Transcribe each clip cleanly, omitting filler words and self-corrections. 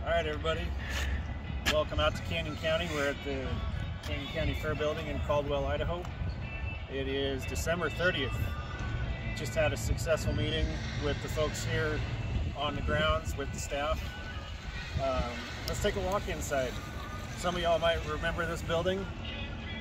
Alright everybody, welcome out to Canyon County. We're at the Canyon County Fair Building in Caldwell, Idaho. It is December 30th. Just had a successful meeting with the folks here on the grounds with the staff. Let's take a walk inside. Some of y'all might remember this building.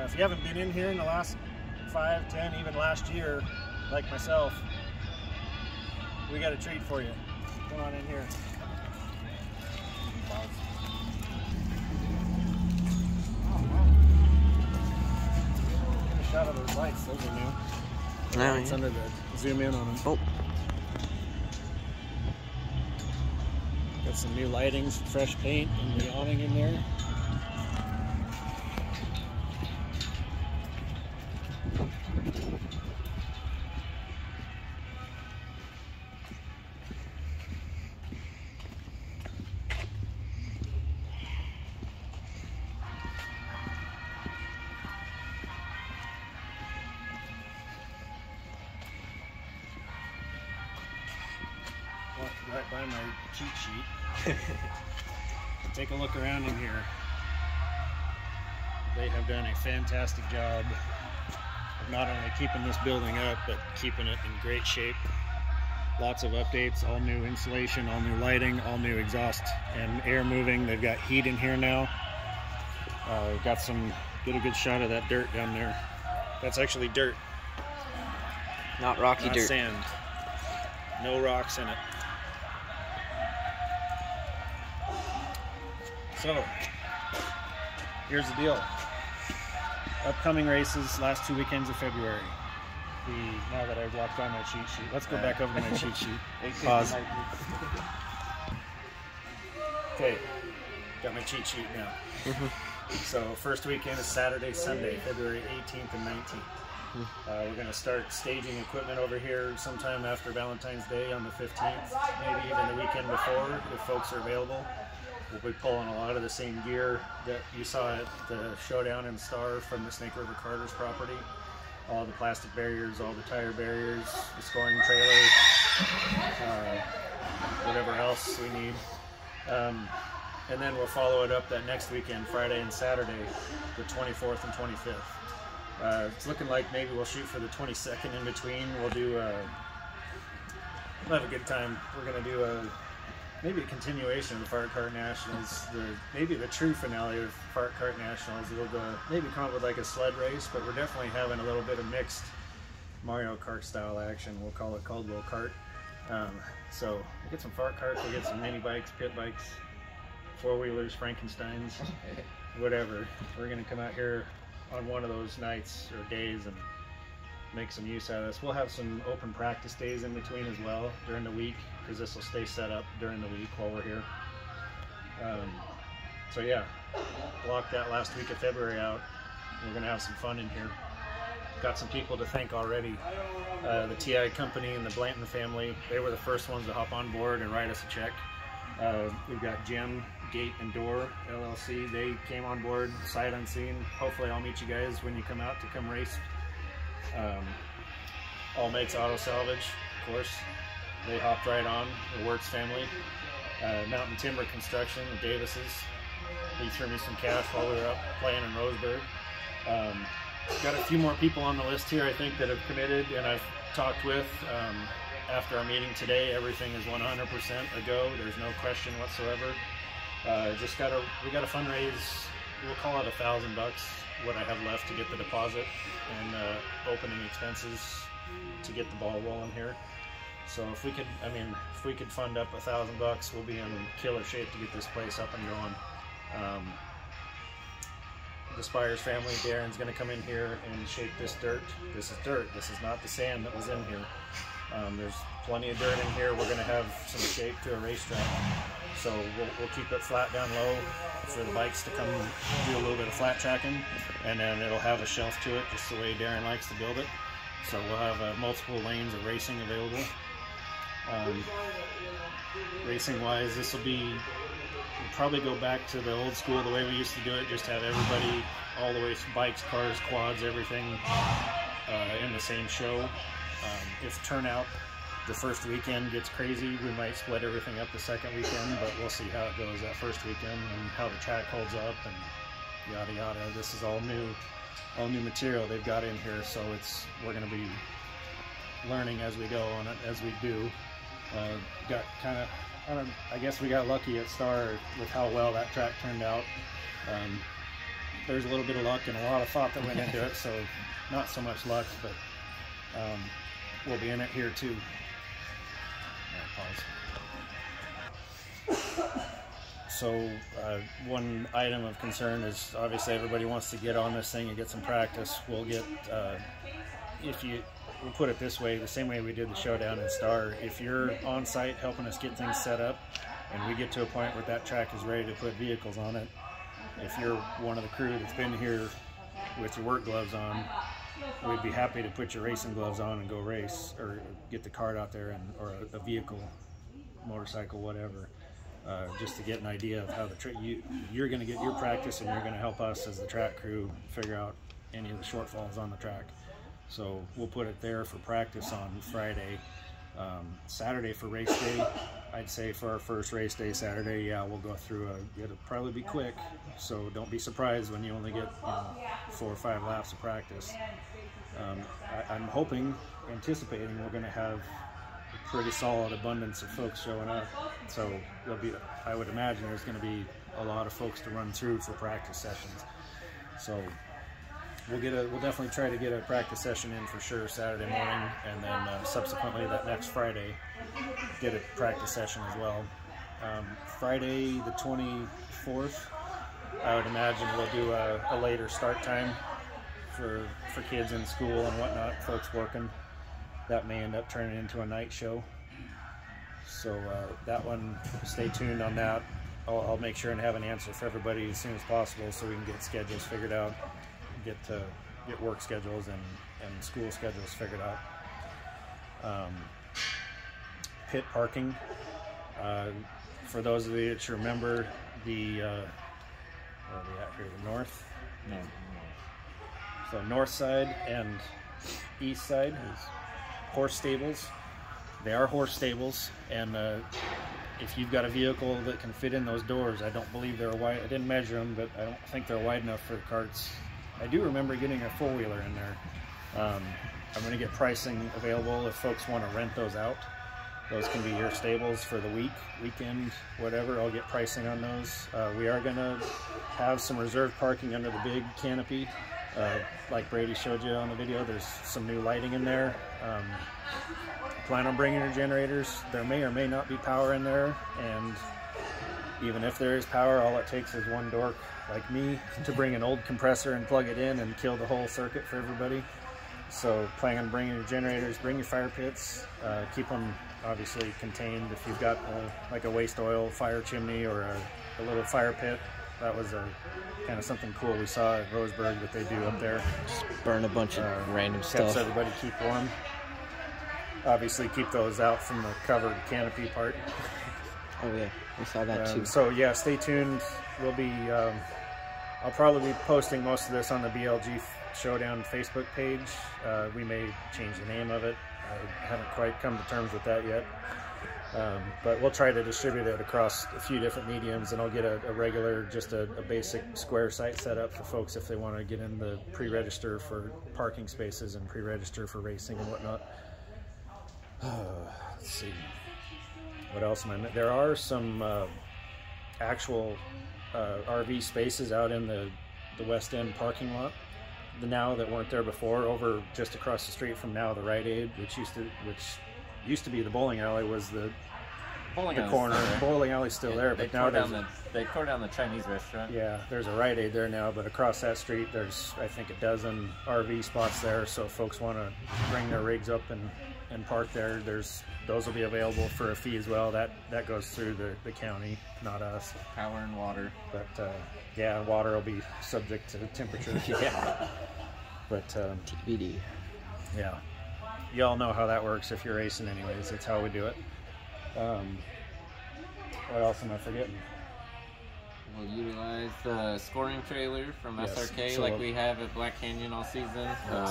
If you haven't been in here in the last 5, 10, even last year, like myself, we got a treat for you. Come on in here. Get a shot of those lights, those are new. No, it's under the zoom in on them. Oh. Got some new lighting, some fresh paint, and the awning in there. Right by my cheat sheet. Take a look around in here. They have done a fantastic job of not only keeping this building up, but keeping it in great shape. Lots of updates, all new insulation, all new lighting, all new exhaust and air moving. They've got heat in here now. Got some, get a good shot of that dirt down there. That's actually dirt. Not rocky not dirt. Sand. No rocks in it. So, here's the deal. Upcoming races, last 2 weekends of February. Now that I've walked by my cheat sheet, let's go back over to my cheat sheet. Pause. Okay, got my cheat sheet now. So, first weekend is Saturday, Sunday, February 18th and 19th. We're going to start staging equipment over here sometime after Valentine's Day on the 15th, maybe even the weekend before if folks are available. We'll be pulling a lot of the same gear that you saw at the Showdown and Star from the Snake River Carter's property. All the plastic barriers, all the tire barriers, the scoring trailers, whatever else we need. And then we'll follow it up that next weekend, Friday and Saturday, the 24th and 25th. It's looking like maybe we'll shoot for the 22nd in between. We'll have a good time. We're going to do maybe a continuation of the Fart Kart Nationals, maybe the true finale of Fart Kart Nationals. It'll maybe come up with like a sled race, but we're definitely having a little bit of mixed Mario Kart style action. We'll call it Caldwell Kart. So we'll get some Fart Karts, we'll get some mini bikes, pit bikes, four-wheelers, Frankensteins, whatever. We're gonna come out here on one of those nights or days and make some use out of this. We'll have some open practice days in between as well during the week, because this will stay set up during the week while we're here. So yeah, block that last week of February out. We're gonna have some fun in here. Got some people to thank already. The TI company and the Blanton family, they were the first ones to hop on board and write us a check. We've got Gem Gate and Door LLC. They came on board sight unseen. Hopefully I'll meet you guys when you come out to come race. All Makes Auto Salvage, of course. They hopped right on. The Wertz family. Mountain Timber Construction, the Davises. He threw me some cash while we were up playing in Roseburg. Got a few more people on the list here, I think, that have committed and I've talked with. After our meeting today, everything is 100% a go. There's no question whatsoever. We got to fundraise. We'll call it $1,000, what I have left to get the deposit and opening expenses to get the ball rolling here. So if we could fund up $1,000, we'll be in killer shape to get this place up and going. The Spires family, Darren's going to come in here and shake this dirt. This is dirt. This is not the sand that was in here. There's plenty of dirt in here. We're going to have some shape to a racetrack. So we'll keep it flat down low for the bikes to come do a little bit of flat tracking, and then it'll have a shelf to it just the way Darren likes to build it. So we'll have multiple lanes of racing available. Racing wise, this will be we'll probably go back to the old school, the way we used to do it, just have everybody, all the way, bikes, cars, quads, everything in the same show. If turnout the first weekend gets crazy, we might split everything up the second weekend, but we'll see how it goes that first weekend and how the track holds up and yada yada. This is all new material they've got in here, so we're going to be learning as we go on it, as we do. Got kind of, I guess we got lucky at Star with how well that track turned out. There's a little bit of luck and a lot of thought that went into it, so not so much luck, but we'll be in it here too. Pause. So one item of concern is obviously everybody wants to get on this thing and get some practice. We'll get, we'll put it this way, the same way we did the showdown in Star. If you're on site helping us get things set up and we get to a point where that track is ready to put vehicles on it, if you're one of the crew that's been here with your work gloves on, we'd be happy to put your racing gloves on and go race, or get the cart out there, or a vehicle, motorcycle, whatever, just to get an idea of how the track, you're going to get your practice, and you're going to help us as the track crew figure out any of the shortfalls on the track. So we'll put it there for practice on Friday. Saturday for race day, I'd say for our first race day Saturday, yeah, we'll go through it'll probably be quick, so don't be surprised when you only get 4 or 5 laps of practice. I'm hoping, anticipating, we're going to have a pretty solid abundance of folks showing up, so there'll be, I would imagine there's going to be a lot of folks to run through for practice sessions. So we'll definitely try to get a practice session in for sure Saturday morning, and then subsequently that next Friday get a practice session as well. Friday the 24th, I would imagine we'll do a later start time for kids in school and whatnot, folks working. That may end up turning into a night show. So that one, stay tuned on that. I'll make sure and have an answer for everybody as soon as possible so we can get schedules figured out, get work schedules and school schedules figured out. Pit parking, for those of you that remember the where are we at here, the north? No. So north side and east side is horse stables. They are horse stables, and if you've got a vehicle that can fit in those doors, I don't believe they're wide. I didn't measure them, but I don't think they're wide enough for the carts. I do remember getting a four-wheeler in there. I'm going to get pricing available if folks want to rent those out. Those can be your stables for the weekend, whatever. I'll get pricing on those. We are going to have some reserved parking under the big canopy. Like Brady showed you on the video, there's some new lighting in there. Plan on bringing your generators. There may or may not be power in there, and even if there is power, all it takes is one dork like me to bring an old compressor and plug it in and kill the whole circuit for everybody. So plan on bringing your generators, bring your fire pits, keep them obviously contained. If you've got like a waste oil fire chimney or a little fire pit, that was a kind of something cool we saw at Roseburg that they do up there. Just burn a bunch of random stuff. Helps everybody keep warm. Obviously keep those out from the covered canopy part. Oh yeah, we saw that too. So yeah, stay tuned. We'll be, I'll probably be posting most of this on the BLG Showdown Facebook page. We may change the name of it. I haven't quite come to terms with that yet. But we'll try to distribute it across a few different mediums, and I'll get a regular, just a basic square site set up for folks if they want to get in the pre-register for parking spaces and pre-register for racing and whatnot. Let's see. What else am I? There are some actual RV spaces out in the West End parking lot now that weren't there before. Over just across the street from now, the Rite Aid, which used to be the bowling alley, was the corner. The bowling alley's still there, but now they tore down the Chinese restaurant. Yeah, there's a Rite Aid there now, but across that street, there's I think a dozen RV spots there. So if folks want to bring their rigs up and park there, those will be available for a fee as well. That goes through the county, not us. Power and water. But yeah, water will be subject to temperature. Yeah. But TBD. Yeah, you all know how that works if you're racing anyways. It's how we do it. What else am I forgetting? We'll utilize the scoring trailer from Yes, SRK so like we have at Black Canyon all season.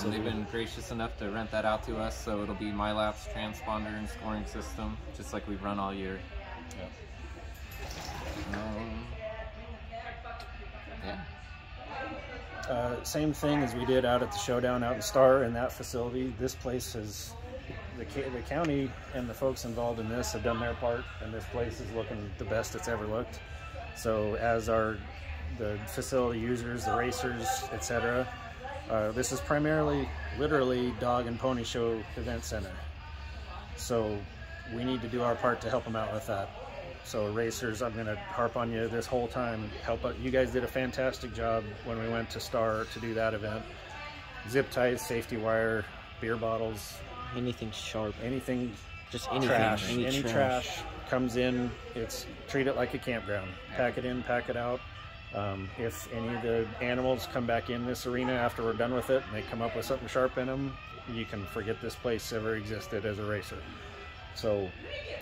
They've been gracious enough to rent that out to us, so it'll be MyLapse transponder and scoring system, just like we've run all year. Yeah. Yeah. Same thing as we did out at the showdown out in Star in that facility. This place has, the county and the folks involved in this have done their part, and this place is looking the best it's ever looked. So as the facility users, the racers, etc., this is primarily, literally, dog and pony show event center. So we need to do our part to help them out with that. So racers, I'm going to harp on you this whole time. Help out. You guys did a fantastic job when we went to Star to do that event. Zip ties, safety wire, beer bottles, Anything sharp. anything, Just anything. trash, Any trash comes in. Treat it like a campground. Pack it in, pack it out. If any of the animals come back in this arena after we're done with it and they come up with something sharp in them, you can forget this place ever existed as a racer. So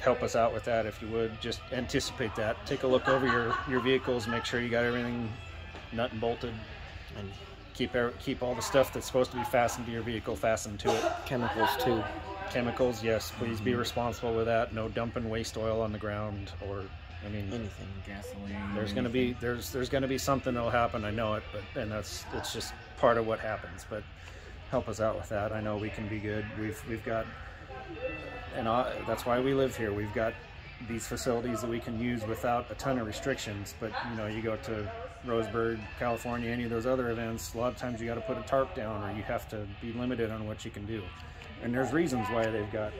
help us out with that if you would. Just anticipate that. Take a look over your vehicles, make sure you got everything nut and bolted, and keep all the stuff that's supposed to be fastened to your vehicle fastened to it. Chemicals too. Chemicals, yes, please be responsible with that. No dumping waste oil on the ground, or I mean Anything. Gasoline. there's going to be there's going to be something that'll happen. I know it, but it's just part of what happens. But help us out with that. I know we can be good. We've got, and that's why we live here. We've got these facilities that we can use without a ton of restrictions. But you know, you go to Roseburg, California, any of those other events, a lot of times you got to put a tarp down, or you have to be limited on what you can do. And there's reasons why they've got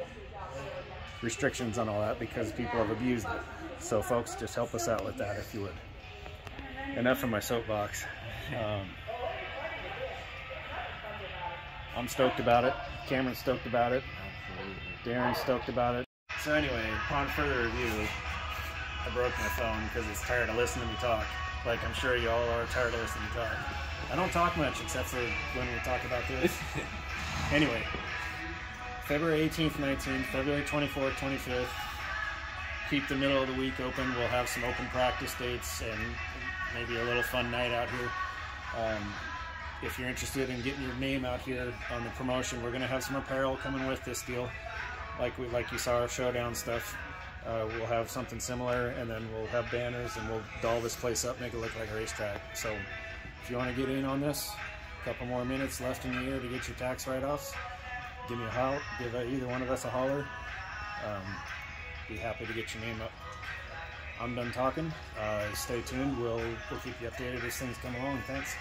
restrictions on all that, because people have abused it. So folks, just help us out with that if you would. Enough from my soapbox. I'm stoked about it. Cameron's stoked about it. Darren's stoked about it. So anyway, upon further review, I broke my phone because it's tired of listening to me talk. Like I'm sure you all are tired of listening to me talk. I don't talk much except for when we talk about this. Anyway, February 18th, 19th, February 24th, 25th. Keep the middle of the week open. We'll have some open practice dates and maybe a little fun night out here. If you're interested in getting your name out here on the promotion, we're going to have some apparel coming with this deal. Like you saw our showdown stuff. We'll have something similar, and then we'll have banners, and we'll doll this place up, make it look like a racetrack. So if you want to get in on this, a couple more minutes left in the year to get your tax write-offs, give me a holler, give either one of us a holler. Be happy to get your name up. I'm done talking. Stay tuned. We'll keep you updated as things come along. Thanks.